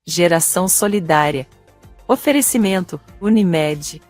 Geração Solidária. Oferecimento, Unimed.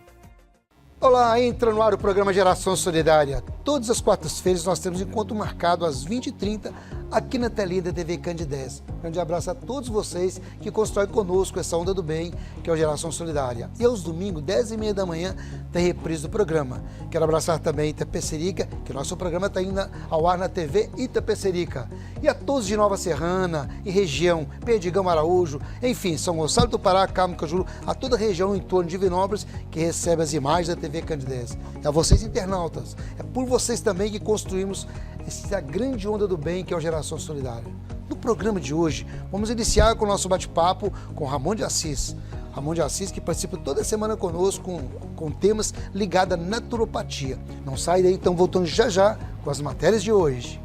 Olá, entra no ar o programa Geração Solidária. Todas as quartas-feiras nós temos encontro marcado às 20h30 aqui na telinha da TV Candidez. Grande abraço a todos vocês que constroem conosco essa onda do bem, que é o Geração Solidária. E aos domingos, 10h30 da manhã, tem reprise do programa. Quero abraçar também Itapecerica, que nosso programa está indo ao ar na TV Itapecerica. E a todos de Nova Serrana e região, Perdigão, Araújo, enfim, São Gonçalo do Pará, Carmo Cajuru, a toda a região em torno de Divinópolis que recebe as imagens da TV Candidez. E a vocês internautas, é por vocês também que construímos essa grande onda do bem que é o Geração Solidária. No programa de hoje, vamos iniciar com o nosso bate-papo com Ramon de Assis. Ramon de Assis que participa toda semana conosco com temas ligados à naturopatia. Não sai daí, então voltando já com as matérias de hoje.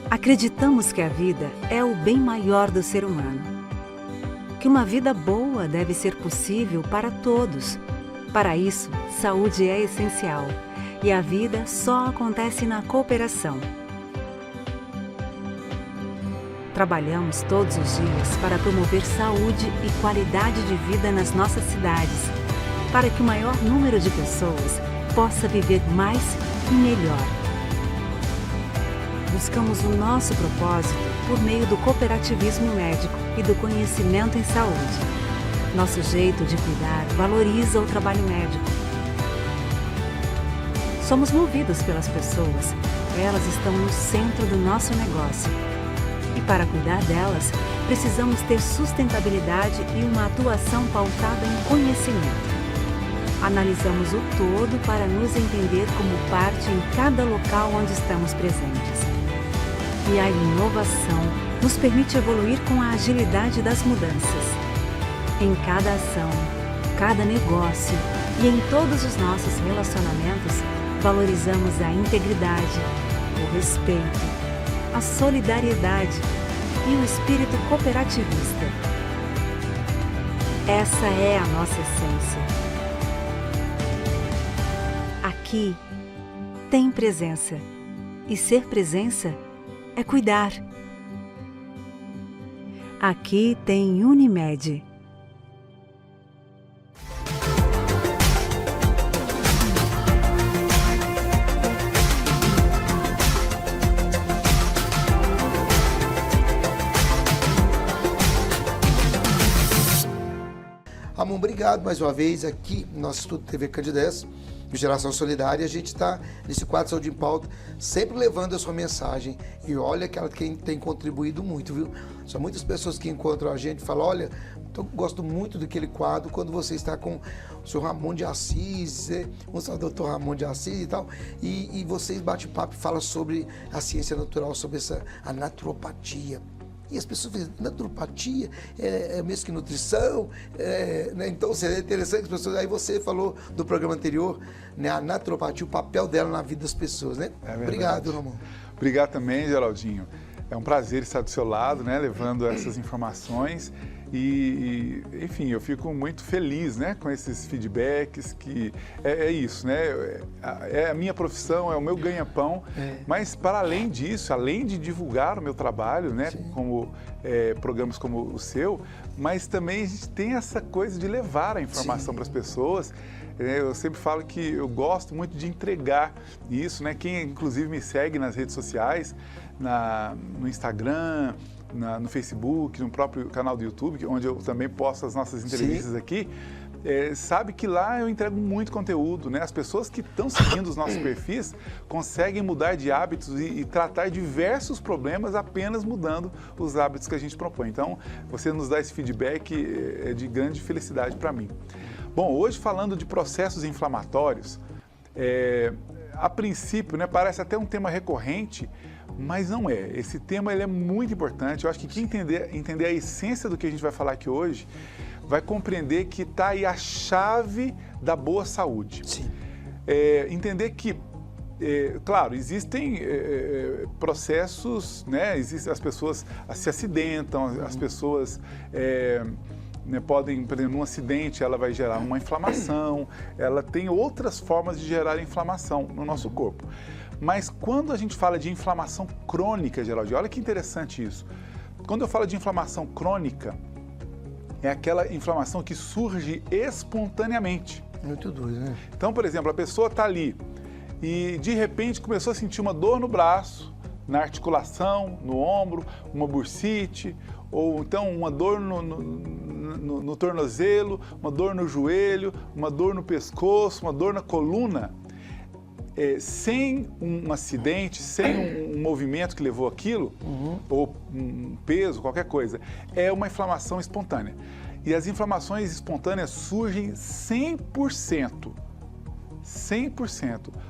Acreditamos que a vida é o bem maior do ser humano. Que uma vida boa deve ser possível para todos. Para isso, saúde é essencial e a vida só acontece na cooperação. Trabalhamos todos os dias para promover saúde e qualidade de vida nas nossas cidades, para que o maior número de pessoas possa viver mais e melhor. Buscamos o nosso propósito por meio do cooperativismo médico e do conhecimento em saúde. Nosso jeito de cuidar valoriza o trabalho médico. Somos movidos pelas pessoas. Elas estão no centro do nosso negócio. E para cuidar delas, precisamos ter sustentabilidade e uma atuação pautada em conhecimento. Analisamos o todo para nos entender como parte em cada local onde estamos presentes. E a inovação nos permite evoluir com a agilidade das mudanças. Em cada ação, cada negócio e em todos os nossos relacionamentos, valorizamos a integridade, o respeito, a solidariedade e o espírito cooperativista. Essa é a nossa essência. Aqui tem presença. E ser presença é cuidar. Aqui tem Unimed. Ramon, obrigado mais uma vez aqui no nosso Estúdio TV Candidez, de Geração Solidária. A gente está nesse quadro Saúde em Pauta, sempre levando a sua mensagem. E olha que ela tem contribuído muito, viu? São muitas pessoas que encontram a gente e falam, olha, eu gosto muito daquele quadro quando você está com o senhor Ramon de Assis, o doutor Ramon de Assis e tal, e vocês bate-papo e falam sobre a ciência natural, sobre a naturopatia. E as pessoas dizem, naturopatia é mesmo que nutrição, né? Então seria interessante que as pessoas... Aí você falou do programa anterior, né, a naturopatia, o papel dela na vida das pessoas, né? Obrigado, Ramon. Obrigado também, Geraldinho. É um prazer estar do seu lado, né, levando essas informações e, enfim, eu fico muito feliz, né, com esses feedbacks, que é isso, né, é a minha profissão, é o meu ganha-pão, mas para além disso, além de divulgar o meu trabalho, né, como programas como o seu, mas também a gente tem essa coisa de levar a informação para as pessoas. Eu sempre falo que eu gosto muito de entregar isso, né? Quem inclusive me segue nas redes sociais, no Instagram, no Facebook, no próprio canal do YouTube, onde eu também posto as nossas entrevistas aqui, sabe que lá eu entrego muito conteúdo, né? As pessoas que estão seguindo os nossos perfis conseguem mudar de hábitos e tratar diversos problemas apenas mudando os hábitos que a gente propõe. Então, você nos dá esse feedback é de grande felicidade para mim. Bom, hoje falando de processos inflamatórios, a princípio, né, parece até um tema recorrente, mas não é. Esse tema ele é muito importante. Eu acho que quem entender a essência do que a gente vai falar aqui hoje, vai compreender que está aí a chave da boa saúde. Sim. Entender que, claro, existem processos, né? As pessoas se acidentam, as pessoas né, podem, por exemplo, num acidente, ela vai gerar uma inflamação, ela tem outras formas de gerar inflamação no nosso corpo. Mas quando a gente fala de inflamação crônica, Geraldinho, olha que interessante isso. Quando eu falo de inflamação crônica, é aquela inflamação que surge espontaneamente. Muito doido, né? Então, por exemplo, a pessoa está ali e de repente começou a sentir uma dor no braço, na articulação, no ombro, uma bursite, ou então uma dor no tornozelo, uma dor no joelho, uma dor no pescoço, uma dor na coluna. Sem um acidente, sem um movimento que levou aquilo, ou um peso, qualquer coisa, é uma inflamação espontânea. E as inflamações espontâneas surgem 100%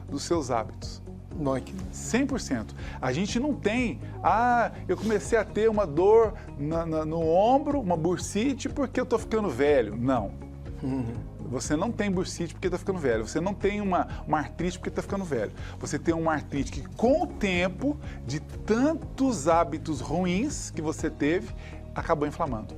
dos seus hábitos. 100%. A gente não tem, eu comecei a ter uma dor no ombro, uma bursite, porque eu estou ficando velho. Não. Você não tem bursite porque está ficando velho. Você não tem uma artrite porque está ficando velho. Você tem uma artrite que, com o tempo, de tantos hábitos ruins que você teve, acabou inflamando.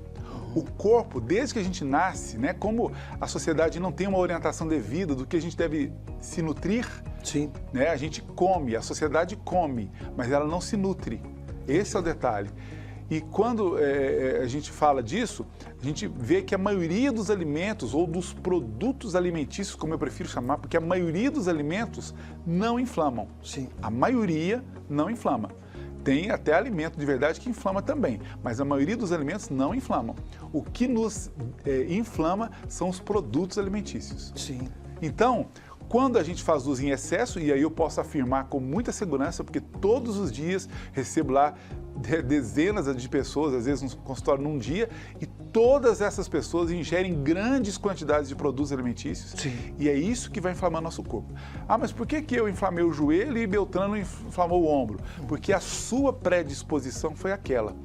O corpo, desde que a gente nasce, né, como a sociedade não tem uma orientação devida do que a gente deve se nutrir, sim, né, a gente come, a sociedade come, mas ela não se nutre. Esse é o detalhe. E quando a gente fala disso, a gente vê que a maioria dos alimentos ou dos produtos alimentícios, como eu prefiro chamar, porque a maioria dos alimentos não inflamam. Sim. A maioria não inflama. Tem até alimento de verdade que inflama também, mas a maioria dos alimentos não inflamam. O que nos inflama são os produtos alimentícios. Sim. Então, quando a gente faz uso em excesso, e aí eu posso afirmar com muita segurança, porque todos os dias recebo lá dezenas de pessoas, às vezes no consultório num dia, e todas essas pessoas ingerem grandes quantidades de produtos alimentícios. Sim. E é isso que vai inflamar nosso corpo. Mas por que eu inflamei o joelho e Beltrano inflamou o ombro? Porque a sua predisposição foi aquela.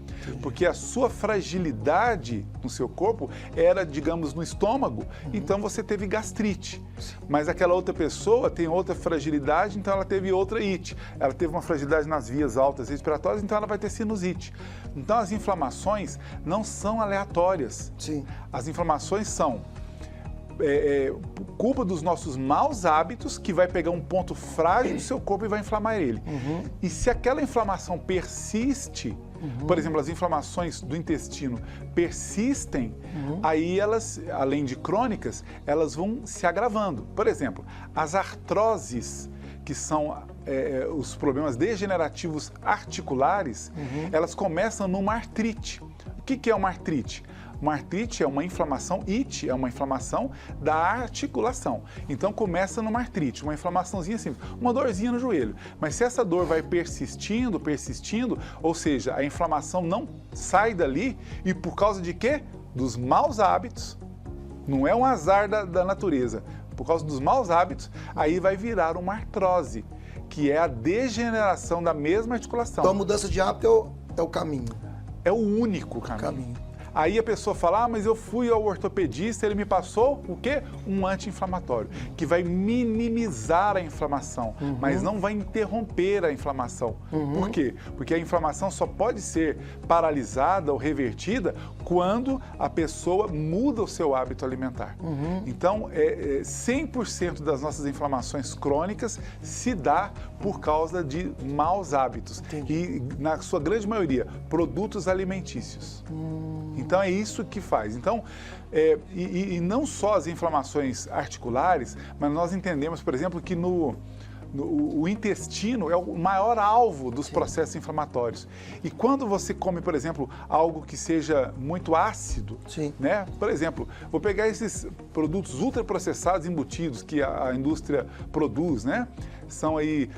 Porque a sua fragilidade no seu corpo era, digamos, no estômago, então você teve gastrite. Mas aquela outra pessoa tem outra fragilidade, então ela teve outra ite. Ela teve uma fragilidade nas vias altas respiratórias, então ela vai ter sinusite. Então as inflamações não são aleatórias. Sim. As inflamações são culpa dos nossos maus hábitos, que vai pegar um ponto frágil do seu corpo e vai inflamar ele. E se aquela inflamação persiste, por exemplo, as inflamações do intestino persistem, aí elas, além de crônicas, elas vão se agravando. Por exemplo, as artroses, que são os problemas degenerativos articulares, elas começam numa artrite. O que é uma artrite? Uma artrite é uma inflamação, ite é uma inflamação da articulação. Então começa numa artrite, uma inflamaçãozinha simples, uma dorzinha no joelho. Mas se essa dor vai persistindo, ou seja, a inflamação não sai dali, e por causa de quê? Dos maus hábitos, não é um azar da natureza, por causa dos maus hábitos, aí vai virar uma artrose, que é a degeneração da mesma articulação. Então a mudança de hábito é o caminho. É o único caminho. Aí a pessoa fala, mas eu fui ao ortopedista, ele me passou o quê? Um anti-inflamatório, que vai minimizar a inflamação, mas não vai interromper a inflamação. Por quê? Porque a inflamação só pode ser paralisada ou revertida quando a pessoa muda o seu hábito alimentar. Então, 100% das nossas inflamações crônicas se dá por causa de maus hábitos. Entendi. E, na sua grande maioria, produtos alimentícios. Então é isso que faz. Então, e não só as inflamações articulares, mas nós entendemos, por exemplo, que o intestino é o maior alvo dos processos inflamatórios. E quando você come, por exemplo, algo que seja muito ácido, né? Por exemplo, vou pegar esses produtos ultraprocessados embutidos que a indústria produz, né? São aí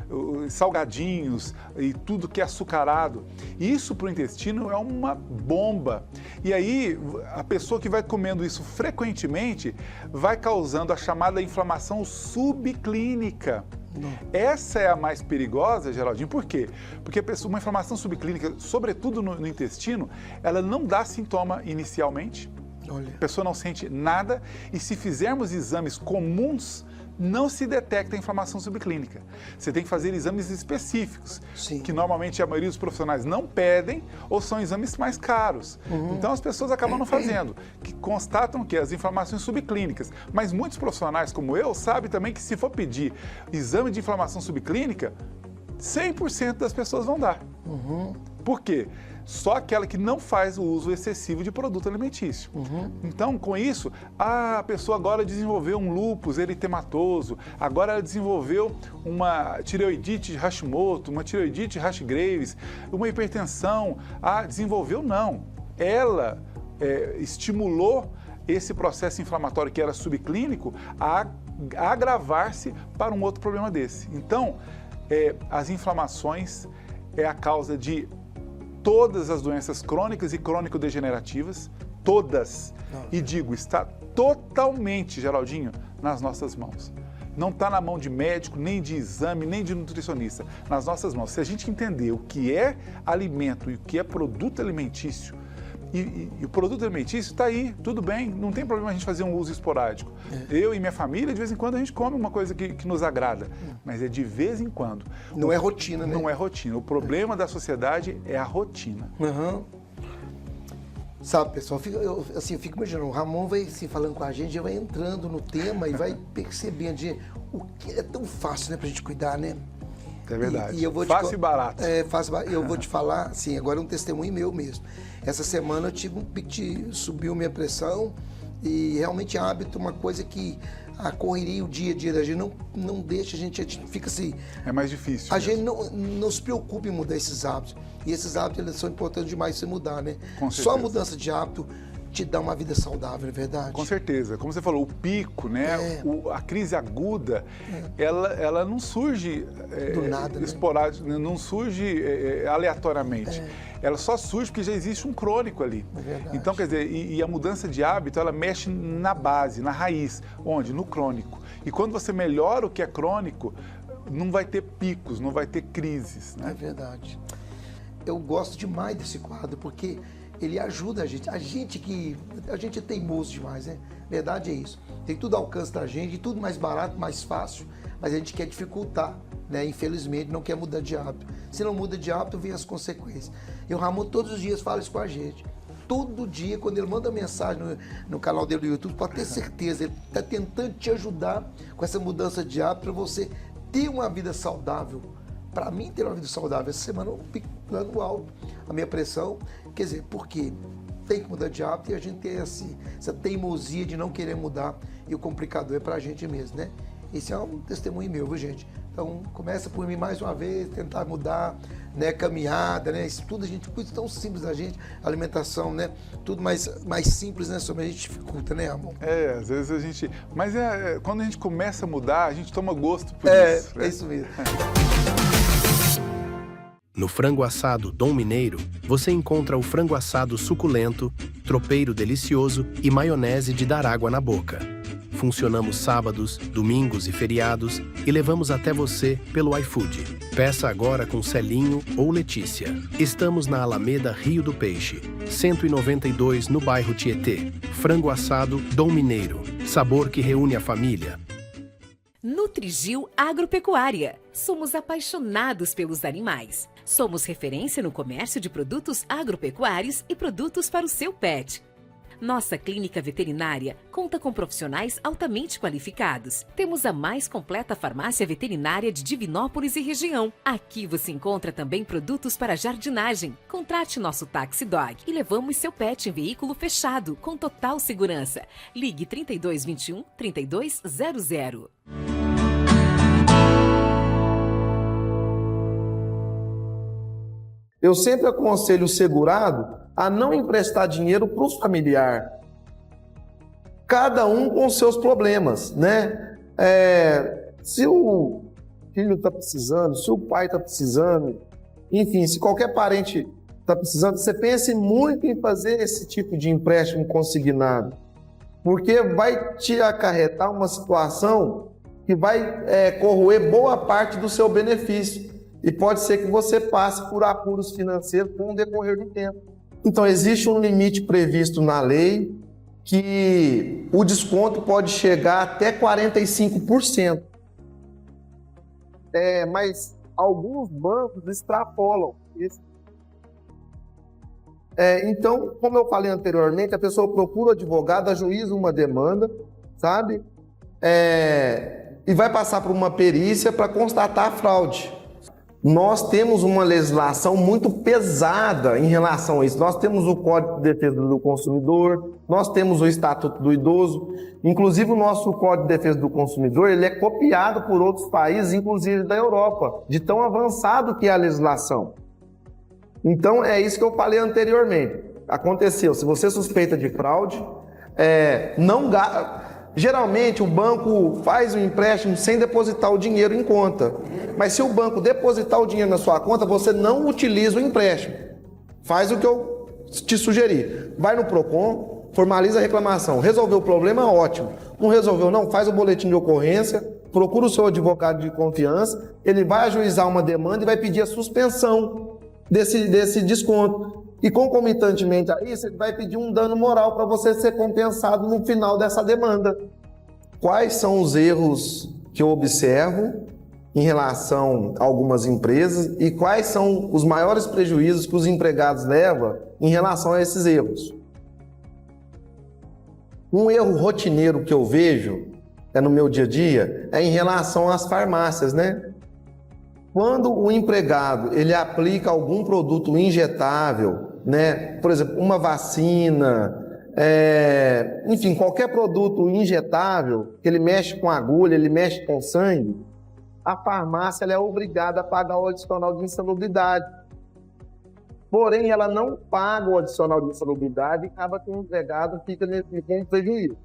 salgadinhos e tudo que é açucarado. Isso para o intestino é uma bomba. E aí, a pessoa que vai comendo isso frequentemente vai causando a chamada inflamação subclínica. Essa é a mais perigosa, Geraldinho. Por quê? Porque uma inflamação subclínica, sobretudo no intestino, ela não dá sintoma inicialmente. Olha. A pessoa não sente nada, e se fizermos exames comuns não se detecta a inflamação subclínica. Você tem que fazer exames específicos, Sim. que normalmente a maioria dos profissionais não pedem ou são exames mais caros. Então as pessoas acabam não fazendo, que constatam que as inflamações subclínicas. Mas muitos profissionais como eu sabem também que se for pedir exame de inflamação subclínica, 100% das pessoas vão dar. Por quê? Só aquela que não faz o uso excessivo de produto alimentício. Então, com isso, a pessoa agora desenvolveu um lúpus eritematoso, agora ela desenvolveu uma tireoidite de Hashimoto, uma tireoidite Hashgraves, uma hipertensão. Desenvolveu não. Ela estimulou esse processo inflamatório que era subclínico a agravar-se para um outro problema desse. Então, as inflamações é a causa de todas as doenças crônicas e crônico-degenerativas, todas. E digo, está totalmente, Geraldinho, nas nossas mãos. Não está na mão de médico, nem de exame, nem de nutricionista. Nas nossas mãos. Se a gente entender o que é alimento e o que é produto alimentício, e o produto alimentício está aí, tudo bem, não tem problema a gente fazer um uso esporádico. Eu e minha família, de vez em quando, a gente come uma coisa que nos agrada, mas é de vez em quando. Não é rotina, né? Não é rotina. O problema da sociedade é a rotina. Sabe, pessoal, eu fico imaginando, o Ramon vai assim, falando com a gente, já vai entrando no tema e vai percebendo o que é tão fácil, né, pra gente cuidar, né? É verdade. E eu vou fácil e barato. Fácil e barato. Eu vou te falar, assim, agora é um testemunho meu mesmo. Essa semana eu tive um pico, subiu minha pressão e realmente hábito, uma coisa que a correria, o dia a dia da gente não deixa, a gente fica assim... É mais difícil. A gente não se preocupa em mudar esses hábitos. E esses hábitos, eles são importantes demais você mudar, né? Com certeza. Só a mudança de hábito te dá uma vida saudável, não é verdade? Com certeza. Como você falou, o pico, né? A crise aguda, ela não surge do nada, esporádico, né? Não surge aleatoriamente. Ela só surge porque já existe um crônico ali. É verdade. Então, quer dizer, e a mudança de hábito, ela mexe na base, na raiz. Onde? No crônico. E quando você melhora o que é crônico, não vai ter picos, não vai ter crises, né? É verdade. Eu gosto demais desse quadro, porque ele ajuda a gente. A gente é teimoso demais, né? Verdade é isso. Tem tudo ao alcance da gente, tudo mais barato, mais fácil, mas a gente quer dificultar, né? Infelizmente, não quer mudar de hábito. Se não muda de hábito, vem as consequências. E o Ramon todos os dias fala isso com a gente. Todo dia, quando ele manda mensagem no canal dele do YouTube, pode ter certeza, ele está tentando te ajudar com essa mudança de hábito para você ter uma vida saudável. Para mim, ter uma vida saudável, essa semana eu pico lá no alto a minha pressão. Quer dizer, por quê? Tem que mudar de hábito e a gente tem essa teimosia de não querer mudar. E o complicador é para a gente mesmo, né? Esse é um testemunho meu, viu, gente? Então, começa por mim mais uma vez, tentar mudar, né? Caminhada, né? Isso tudo, a gente, coisa tão simples da gente, alimentação, né? Tudo mais simples, né? Sobre a gente dificulta, né, amor? Às vezes a gente... Mas quando a gente começa a mudar, a gente toma gosto por isso. É isso mesmo. No frango assado Dom Mineiro, você encontra o frango assado suculento, tropeiro delicioso e maionese de dar água na boca. Funcionamos sábados, domingos e feriados e levamos até você pelo iFood. Peça agora com Celinho ou Letícia. Estamos na Alameda Rio do Peixe, 192 no bairro Tietê. Frango assado Dom Mineiro, sabor que reúne a família. Nutrigil Agropecuária. Somos apaixonados pelos animais. Somos referência no comércio de produtos agropecuários e produtos para o seu pet. Nossa clínica veterinária conta com profissionais altamente qualificados. Temos a mais completa farmácia veterinária de Divinópolis e região. Aqui você encontra também produtos para jardinagem. Contrate nosso Taxi Dog e levamos seu pet em veículo fechado, com total segurança. Ligue 3221 3200. Eu sempre aconselho o segurado a não emprestar dinheiro para os familiares. Cada um com seus problemas, né? Se o filho está precisando, se o pai está precisando, enfim, se qualquer parente está precisando, você pense muito em fazer esse tipo de empréstimo consignado, porque vai te acarretar uma situação que vai corroer boa parte do seu benefício. E pode ser que você passe por apuros financeiros com o decorrer do tempo. Então, existe um limite previsto na lei, que o desconto pode chegar até 45%. Mas alguns bancos extrapolam isso. Então, como eu falei anteriormente, a pessoa procura o advogado, ajuiza uma demanda, sabe? E vai passar por uma perícia para constatar a fraude. Nós temos uma legislação muito pesada em relação a isso. Nós temos o Código de Defesa do Consumidor, nós temos o Estatuto do Idoso. Inclusive, o nosso Código de Defesa do Consumidor ele é copiado por outros países, inclusive da Europa, de tão avançado que é a legislação. Então, é isso que eu falei anteriormente. Aconteceu, se você suspeita de fraude, geralmente o banco faz o empréstimo sem depositar o dinheiro em conta. Mas se o banco depositar o dinheiro na sua conta, você não utiliza o empréstimo. Faz o que eu te sugeri. Vai no PROCON, formaliza a reclamação. Resolveu o problema, ótimo. Não resolveu, não, faz o boletim de ocorrência, procura o seu advogado de confiança, ele vai ajuizar uma demanda e vai pedir a suspensão desse desconto. E concomitantemente a isso, ele vai pedir um dano moral para você ser compensado no final dessa demanda. Quais são os erros que eu observo em relação a algumas empresas e quais são os maiores prejuízos que os empregados levam em relação a esses erros? Um erro rotineiro que eu vejo no meu dia a dia é em relação às farmácias, né? Quando o empregado ele aplica algum produto injetável, né? Por exemplo, uma vacina, enfim, qualquer produto injetável, que ele mexe com agulha, ele mexe com sangue, a farmácia ela é obrigada a pagar o adicional de insalubridade. Porém, ela não paga o adicional de insalubridade e acaba que o empregado fica com prejuízo.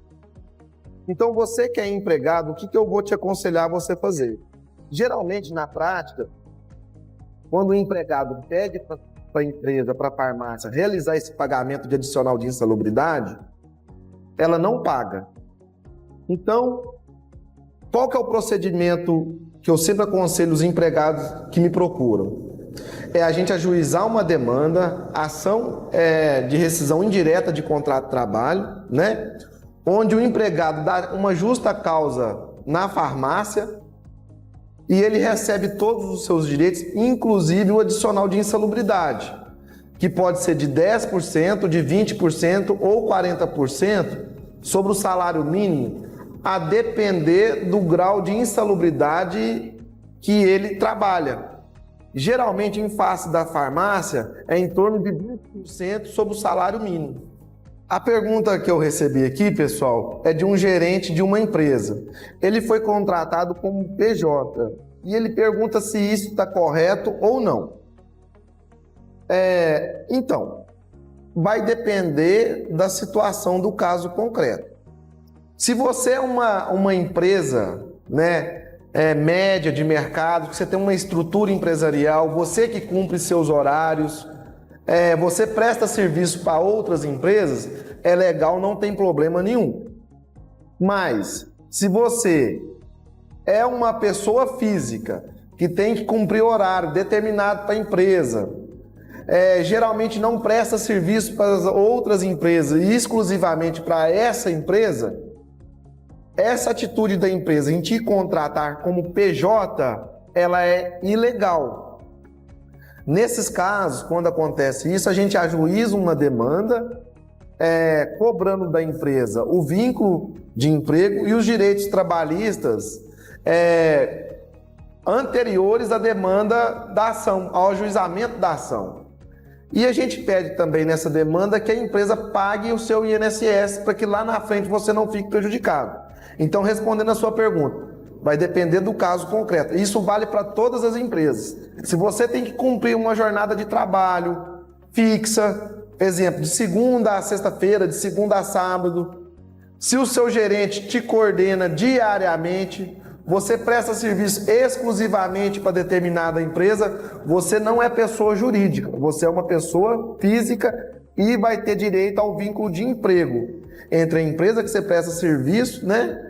Então, você que é empregado, o que eu vou te aconselhar a você fazer? Geralmente, na prática, quando o empregado pede para a empresa, para a farmácia, realizar esse pagamento de adicional de insalubridade, ela não paga. Então, qual que é o procedimento que eu sempre aconselho os empregados que me procuram? É a gente ajuizar uma demanda, ação de rescisão indireta de contrato de trabalho, né? Onde o empregado dá uma justa causa na farmácia e ele recebe todos os seus direitos, inclusive o adicional de insalubridade, que pode ser de 10%, de 20% ou 40% sobre o salário mínimo, a depender do grau de insalubridade que ele trabalha. Geralmente, em face da farmácia, é em torno de 20% sobre o salário mínimo. A pergunta que eu recebi aqui, pessoal, é de um gerente de uma empresa. Ele foi contratado como PJ e ele pergunta se isso está correto ou não. Então, vai depender da situação do caso concreto. Se você é uma empresa, né, média de mercado, que você tem uma estrutura empresarial, você que cumpre seus horários, você presta serviço para outras empresas, é legal, não tem problema nenhum. Mas, se você é uma pessoa física que tem que cumprir horário determinado para a empresa, geralmente não presta serviço para as outras empresas e exclusivamente para essa empresa, essa atitude da empresa em te contratar como PJ, ela é ilegal. Nesses casos, quando acontece isso, a gente ajuiza uma demanda, cobrando da empresa o vínculo de emprego e os direitos trabalhistas anteriores à demanda da ação, ao ajuizamento da ação. E a gente pede também nessa demanda que a empresa pague o seu INSS para que lá na frente você não fique prejudicado. Então, respondendo a sua pergunta, vai depender do caso concreto. Isso vale para todas as empresas. Se você tem que cumprir uma jornada de trabalho fixa, exemplo, de segunda a sexta-feira, de segunda a sábado, se o seu gerente te coordena diariamente, você presta serviço exclusivamente para determinada empresa, você não é pessoa jurídica, você é uma pessoa física e vai ter direito ao vínculo de emprego entre a empresa que você presta serviço, né?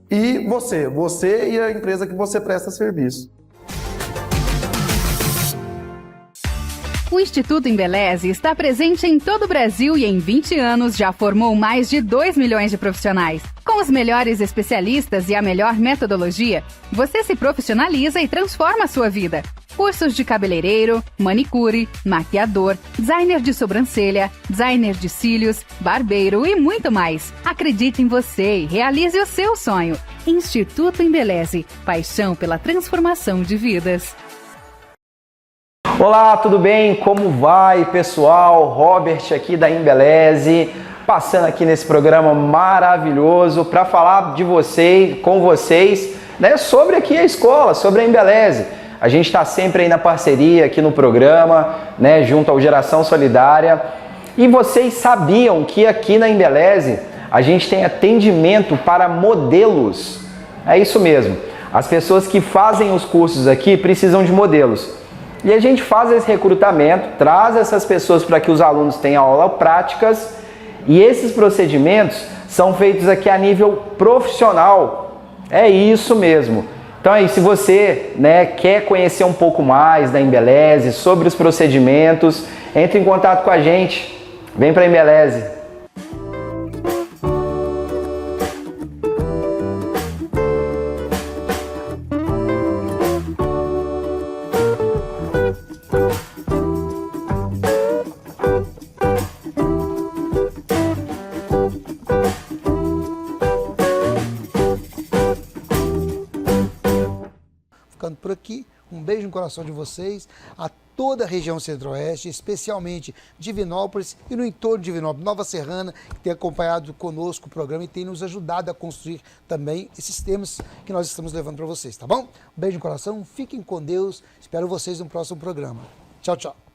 E você e a empresa que você presta serviço. O Instituto Embeleze está presente em todo o Brasil e em 20 anos já formou mais de 2 milhões de profissionais. Com os melhores especialistas e a melhor metodologia, você se profissionaliza e transforma a sua vida. Cursos de cabeleireiro, manicure, maquiador, designer de sobrancelha, designer de cílios, barbeiro e muito mais. Acredite em você e realize o seu sonho. Instituto Embeleze, paixão pela transformação de vidas. Olá, tudo bem? Como vai, pessoal? Robert aqui da Embeleze, passando aqui nesse programa maravilhoso para falar com vocês, né, sobre aqui a escola, sobre a Embeleze. A gente está sempre aí na parceria aqui no programa, né, junto ao Geração Solidária. E vocês sabiam que aqui na Embeleze a gente tem atendimento para modelos? É isso mesmo. As pessoas que fazem os cursos aqui precisam de modelos. E a gente faz esse recrutamento, traz essas pessoas para que os alunos tenham aulas práticas e esses procedimentos são feitos aqui a nível profissional. É isso mesmo. Então aí, se você, né, quer conhecer um pouco mais da Embeleze, sobre os procedimentos, entre em contato com a gente. Vem para a Embeleze. Ficando por aqui, um beijo no coração de vocês, a toda a região centro-oeste, especialmente Divinópolis e no entorno de Divinópolis, Nova Serrana, que tem acompanhado conosco o programa e tem nos ajudado a construir também esses temas que nós estamos levando para vocês, tá bom? Um beijo no coração, fiquem com Deus, espero vocês no próximo programa. Tchau, tchau.